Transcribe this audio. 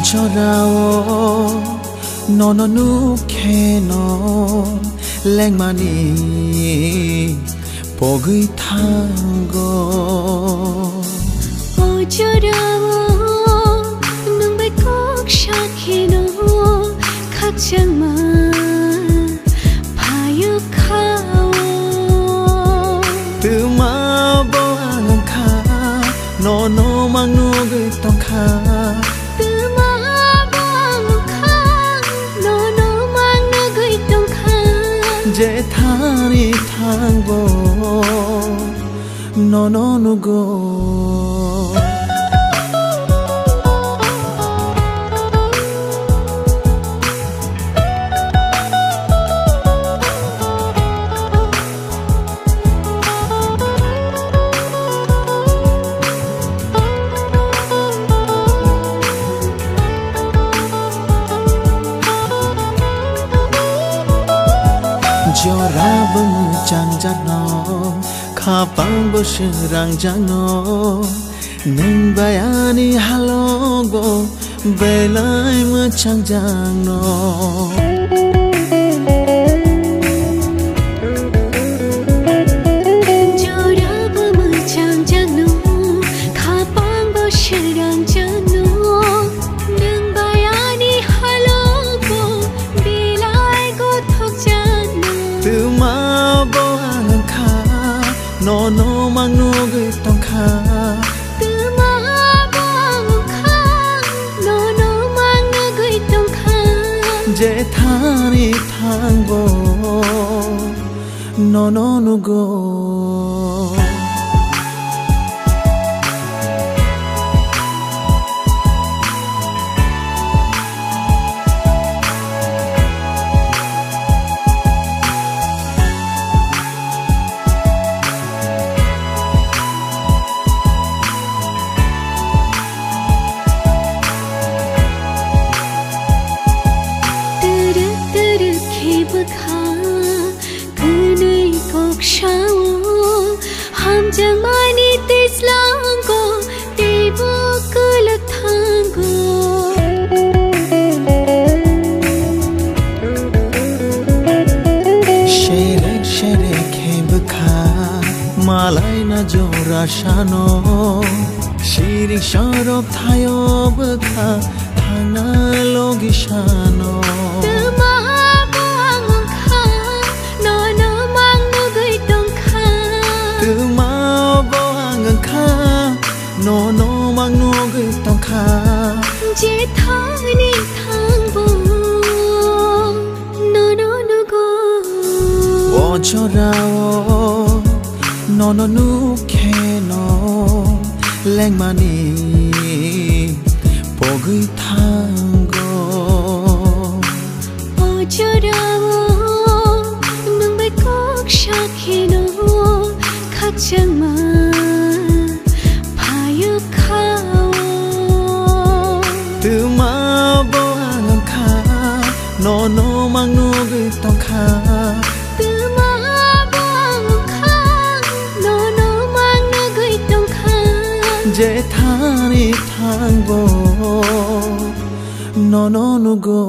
Chorao no no nu keno lengmani pogui thango Chorao nung bai kok shakheno khachangma phayu khao tuma bo ang kha no no mang nu gui tong kha je thani thangbo no no no go Jorabung changjano khapang bosirang jano nung bayani halogo belai mu changjano Jorabung changjano khapang bosirang jano nung bayani halogo belai go thokjano tuma bo ang kha no no mang nu gui tong kha tuma bo ang kha no no mang nu gui tong kha je thani thangbo no no no go Jamani tislango tibo kulathango Shere shere khebkha malai na jora shano shiri sharop thayo bkha thana logi shano no no mang nu gui tong kha je thani thangbo no no no go o chorao no no nu keno lengmani pogui thango o chorao nung bai kok shakheno khachangma no no mang nu gui tong kha tuma bo ang kha no no mang nu gui tong kha je thani thangbo no no no go